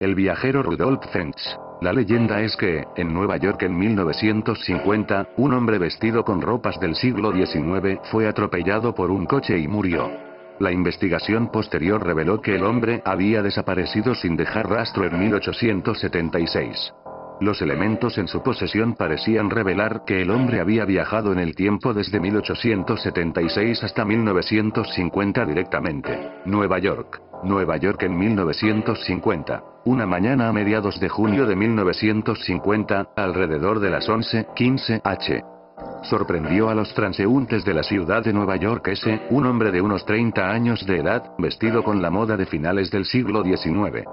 El viajero Rudolf Fentz. La leyenda es que, en Nueva York en 1950, un hombre vestido con ropas del siglo XIX fue atropellado por un coche y murió. La investigación posterior reveló que el hombre había desaparecido sin dejar rastro en 1876. Los elementos en su posesión parecían revelar que el hombre había viajado en el tiempo desde 1876 hasta 1950 directamente. Nueva York. Nueva York en 1950. Una mañana a mediados de junio de 1950, alrededor de las 11:15 h. Sorprendió a los transeúntes de la ciudad de Nueva York un hombre de unos 30 años de edad, vestido con la moda de finales del siglo XIX.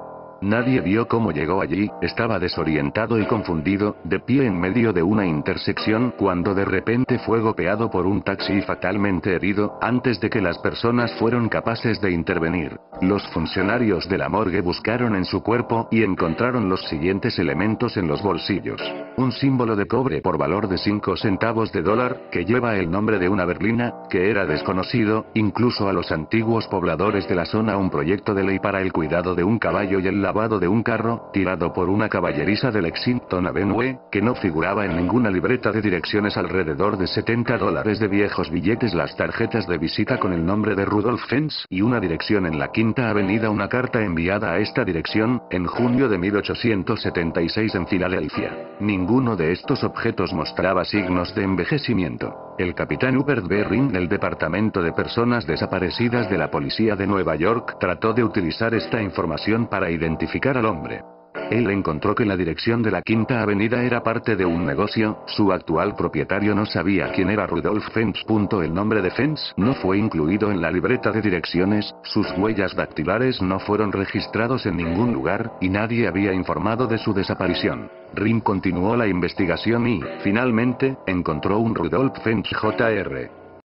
Nadie vio cómo llegó allí, estaba desorientado y confundido, de pie en medio de una intersección, cuando de repente fue golpeado por un taxi y fatalmente herido, antes de que las personas fueran capaces de intervenir. Los funcionarios de la morgue buscaron en su cuerpo y encontraron los siguientes elementos en los bolsillos. Un símbolo de cobre por valor de 5 centavos de dólar, que lleva el nombre de una berlina, que era desconocido, incluso a los antiguos pobladores de la zona. Un proyecto de ley para el cuidado de un caballo y el lavado de un carro, tirado por una caballeriza de Lexington Avenue, que no figuraba en ninguna libreta de direcciones. Alrededor de $70 de viejos billetes, las tarjetas de visita con el nombre de Rudolf Fentz y una dirección en la Quinta Avenida. Una carta enviada a esta dirección, en junio de 1876 en Filadelfia. Ninguno de estos objetos mostraba signos de envejecimiento. El capitán Hubert B. Ring del Departamento de Personas Desaparecidas de la Policía de Nueva York trató de utilizar esta información para identificar al hombre. Él encontró que la dirección de la Quinta Avenida era parte de un negocio, su actual propietario no sabía quién era Rudolf Fentz. El nombre de Fentz no fue incluido en la libreta de direcciones, sus huellas dactilares no fueron registrados en ningún lugar, y nadie había informado de su desaparición. Ring continuó la investigación y, finalmente, encontró un Rudolf Fentz Jr.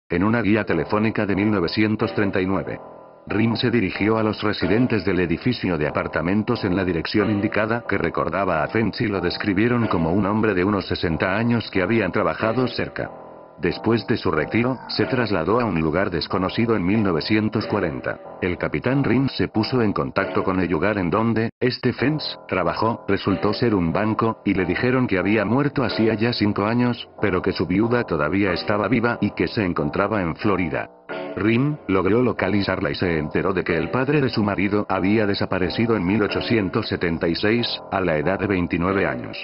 en una guía telefónica de 1939. Ring se dirigió a los residentes del edificio de apartamentos en la dirección indicada, que recordaba a Fentz, y lo describieron como un hombre de unos 60 años que habían trabajado cerca. Después de su retiro, se trasladó a un lugar desconocido en 1940. El capitán Ring se puso en contacto con el lugar en donde Fentz trabajó, resultó ser un banco, y le dijeron que había muerto hacía ya 5 años, pero que su viuda todavía estaba viva y que se encontraba en Florida. Ring logró localizarla y se enteró de que el padre de su marido había desaparecido en 1876, a la edad de 29 años.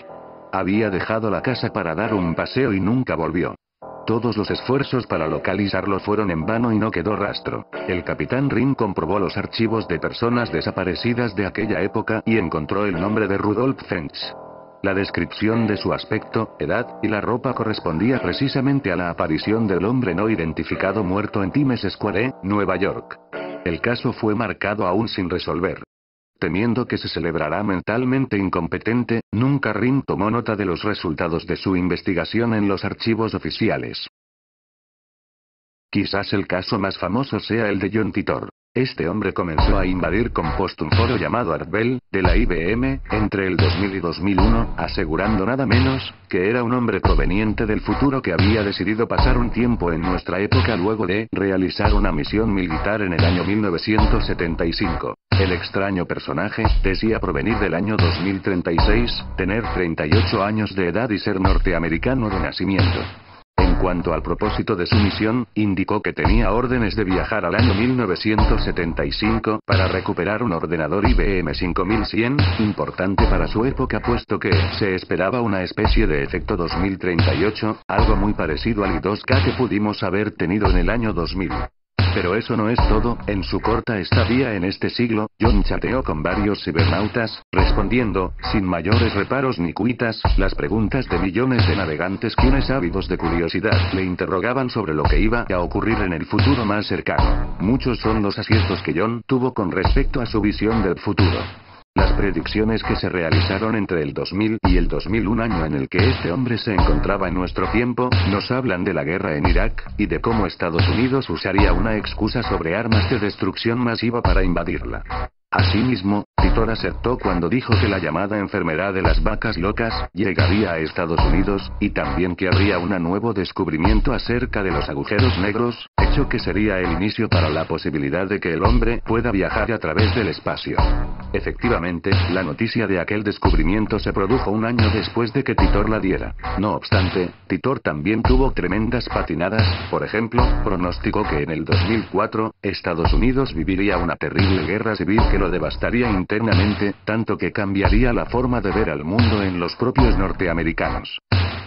Había dejado la casa para dar un paseo y nunca volvió. Todos los esfuerzos para localizarlo fueron en vano y no quedó rastro. El capitán Ring comprobó los archivos de personas desaparecidas de aquella época y encontró el nombre de Rudolf Fentz. La descripción de su aspecto, edad, y la ropa correspondía precisamente a la aparición del hombre no identificado muerto en Times Square, Nueva York. El caso fue marcado aún sin resolver. Temiendo que se celebrara mentalmente incompetente, nunca Ring tomó nota de los resultados de su investigación en los archivos oficiales. Quizás el caso más famoso sea el de John Titor. Este hombre comenzó a invadir Compost, un foro llamado Art Bell, de la IBM, entre el 2000 y 2001, asegurando nada menos, que era un hombre proveniente del futuro que había decidido pasar un tiempo en nuestra época luego de realizar una misión militar en el año 1975. El extraño personaje decía provenir del año 2036, tener 38 años de edad y ser norteamericano de nacimiento. En cuanto al propósito de su misión, indicó que tenía órdenes de viajar al año 1975 para recuperar un ordenador IBM 5100, importante para su época puesto que se esperaba una especie de efecto 2038, algo muy parecido al I2K que pudimos haber tenido en el año 2000. Pero eso no es todo. En su corta estadía en este siglo, John chateó con varios cibernautas, respondiendo, sin mayores reparos ni cuitas, las preguntas de millones de navegantes quienes, ávidos de curiosidad, le interrogaban sobre lo que iba a ocurrir en el futuro más cercano. Muchos son los aciertos que John tuvo con respecto a su visión del futuro. Las predicciones que se realizaron entre el 2000 y el 2001, año en el que este hombre se encontraba en nuestro tiempo, nos hablan de la guerra en Irak, y de cómo Estados Unidos usaría una excusa sobre armas de destrucción masiva para invadirla. Asimismo, Titor acertó cuando dijo que la llamada enfermedad de las vacas locas llegaría a Estados Unidos, y también que habría un nuevo descubrimiento acerca de los agujeros negros, hecho que sería el inicio para la posibilidad de que el hombre pueda viajar a través del espacio. Efectivamente, la noticia de aquel descubrimiento se produjo un año después de que Titor la diera. No obstante, Titor también tuvo tremendas patinadas. Por ejemplo, pronosticó que en el 2004, Estados Unidos viviría una terrible guerra civil que lo devastaría internamente, tanto que cambiaría la forma de ver al mundo en los propios norteamericanos.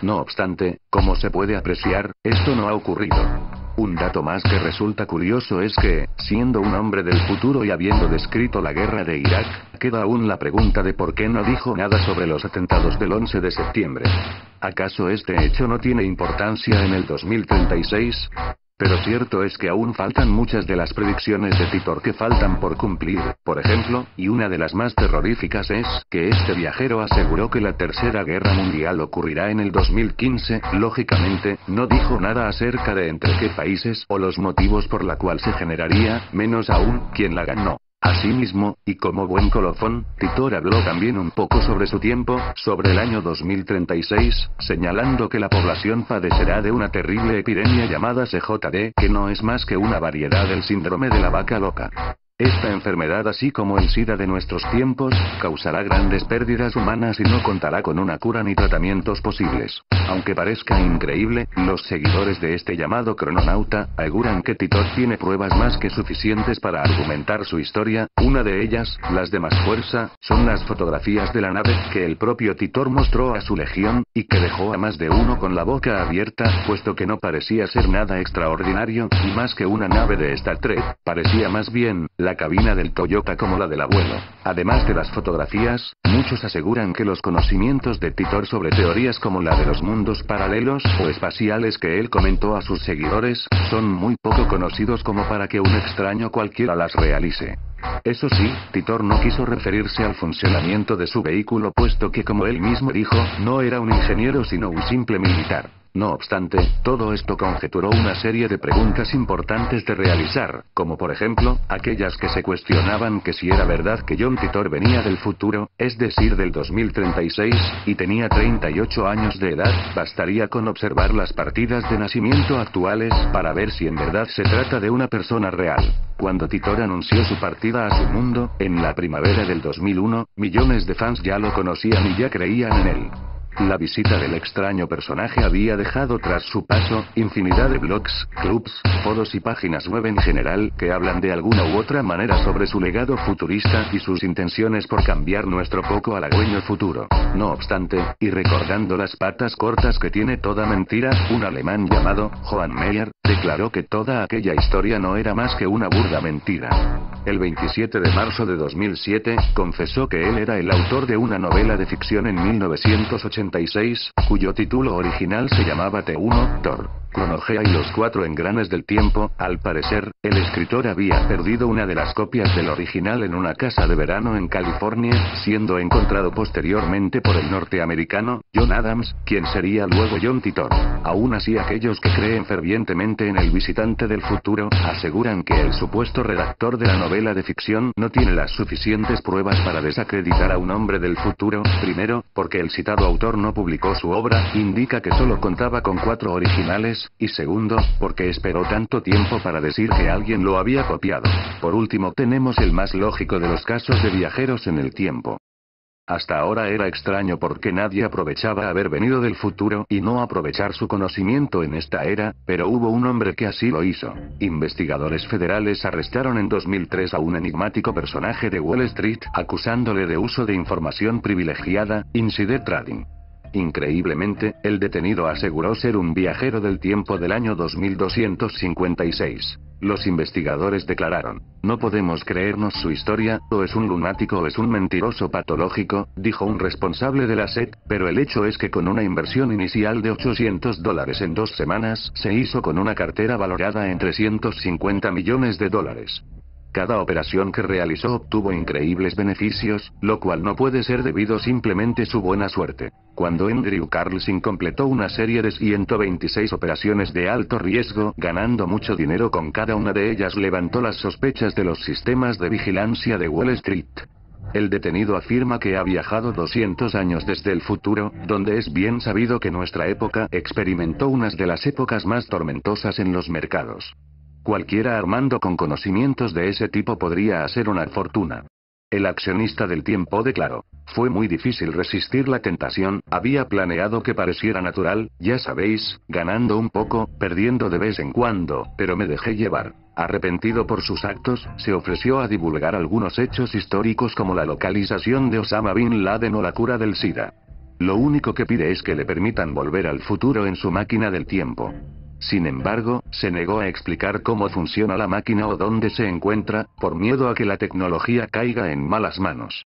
No obstante, como se puede apreciar, esto no ha ocurrido. Un dato más que resulta curioso es que, siendo un hombre del futuro y habiendo descrito la guerra de Irak, queda aún la pregunta de por qué no dijo nada sobre los atentados del 11 de septiembre. ¿Acaso este hecho no tiene importancia en el 2036? Pero cierto es que aún faltan muchas de las predicciones de Titor que faltan por cumplir, por ejemplo, y una de las más terroríficas es que este viajero aseguró que la Tercera Guerra Mundial ocurrirá en el 2015, lógicamente, no dijo nada acerca de entre qué países o los motivos por la cual se generaría, menos aún, quién la ganó. Asimismo, y como buen colofón, Titor habló también un poco sobre su tiempo, sobre el año 2036, señalando que la población padecerá de una terrible epidemia llamada CJD, que no es más que una variedad del síndrome de la vaca loca. Esta enfermedad, así como el SIDA de nuestros tiempos, causará grandes pérdidas humanas y no contará con una cura ni tratamientos posibles. Aunque parezca increíble, los seguidores de este llamado crononauta aseguran que Titor tiene pruebas más que suficientes para argumentar su historia. Una de ellas, las de más fuerza, son las fotografías de la nave que el propio Titor mostró a su legión, y que dejó a más de uno con la boca abierta, puesto que no parecía ser nada extraordinario, y más que una nave de Star Trek, parecía más bien la cabina del Toyota como la del abuelo. Además de las fotografías, muchos aseguran que los conocimientos de Titor sobre teorías como la de los mundos paralelos o espaciales que él comentó a sus seguidores, son muy poco conocidos como para que un extraño cualquiera las realice. Eso sí, Titor no quiso referirse al funcionamiento de su vehículo puesto que, como él mismo dijo, no era un ingeniero sino un simple militar. No obstante, todo esto conjeturó una serie de preguntas importantes de realizar, como por ejemplo, aquellas que se cuestionaban que si era verdad que John Titor venía del futuro, es decir del 2036, y tenía 38 años de edad. Bastaría con observar las partidas de nacimiento actuales para ver si en verdad se trata de una persona real. Cuando Titor anunció su partida a su mundo, en la primavera del 2001, millones de fans ya lo conocían y ya creían en él. La visita del extraño personaje había dejado tras su paso infinidad de blogs, clubs, foros y páginas web en general que hablan de alguna u otra manera sobre su legado futurista y sus intenciones por cambiar nuestro poco halagüeño futuro. No obstante, y recordando las patas cortas que tiene toda mentira, un alemán llamado Johann Meyer declaró que toda aquella historia no era más que una burda mentira. El 27 de marzo de 2007, confesó que él era el autor de una novela de ficción en 1986, cuyo título original se llamaba T1, Thor, Cronología y los cuatro engranes del tiempo. Al parecer, el escritor había perdido una de las copias del original en una casa de verano en California, siendo encontrado posteriormente por el norteamericano John Adams, quien sería luego John Titor. Aún así, aquellos que creen fervientemente en el visitante del futuro, aseguran que el supuesto redactor de la novela de ficción no tiene las suficientes pruebas para desacreditar a un hombre del futuro. Primero, porque el citado autor no publicó su obra, indica que solo contaba con 4 originales, y segundo, porque esperó tanto tiempo para decir que alguien lo había copiado. Por último, tenemos el más lógico de los casos de viajeros en el tiempo. Hasta ahora era extraño porque nadie aprovechaba haber venido del futuro y no aprovechar su conocimiento en esta era, pero hubo un hombre que así lo hizo. Investigadores federales arrestaron en 2003 a un enigmático personaje de Wall Street, acusándole de uso de información privilegiada, insider trading. Increíblemente, el detenido aseguró ser un viajero del tiempo del año 2256. Los investigadores declararon: "No podemos creernos su historia, o es un lunático o es un mentiroso patológico", dijo un responsable de la SEC, pero el hecho es que con una inversión inicial de $800 en 2 semanas, se hizo con una cartera valorada en $350 millones. Cada operación que realizó obtuvo increíbles beneficios, lo cual no puede ser debido simplemente a su buena suerte. Cuando Andrew Carlson completó una serie de 126 operaciones de alto riesgo, ganando mucho dinero con cada una de ellas, levantó las sospechas de los sistemas de vigilancia de Wall Street. El detenido afirma que ha viajado 200 años desde el futuro, donde es bien sabido que nuestra época experimentó unas de las épocas más tormentosas en los mercados. Cualquiera armando con conocimientos de ese tipo podría hacer una fortuna. El accionista del tiempo declaró. Fue muy difícil resistir la tentación, había planeado que pareciera natural, ya sabéis, ganando un poco, perdiendo de vez en cuando, pero me dejé llevar. Arrepentido por sus actos, se ofreció a divulgar algunos hechos históricos como la localización de Osama Bin Laden o la cura del SIDA. Lo único que pide es que le permitan volver al futuro en su máquina del tiempo. Sin embargo, se negó a explicar cómo funciona la máquina o dónde se encuentra, por miedo a que la tecnología caiga en malas manos.